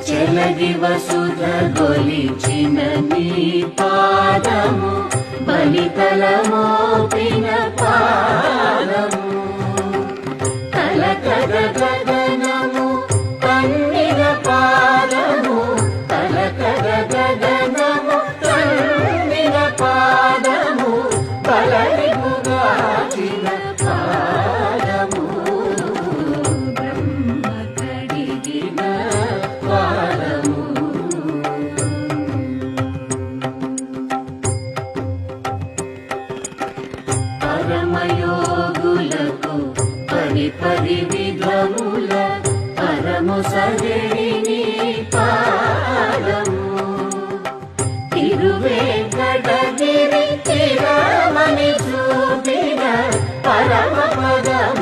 చెలగి వసుధ గొలిచిన నీ పాదము బలితల మోపిన పాదము కలకద గగనము కన్నిన పాదము కలకద గగనము కన్నిన పాదము బలరిముగాచిన పాదము బ్రహ్మ కడిగిన పాదము పరమయోగులకు పరి విధముల పరము సగడిని పాదము తిరువేంకటగిరి చిరమణి చూపిన పరమ పదము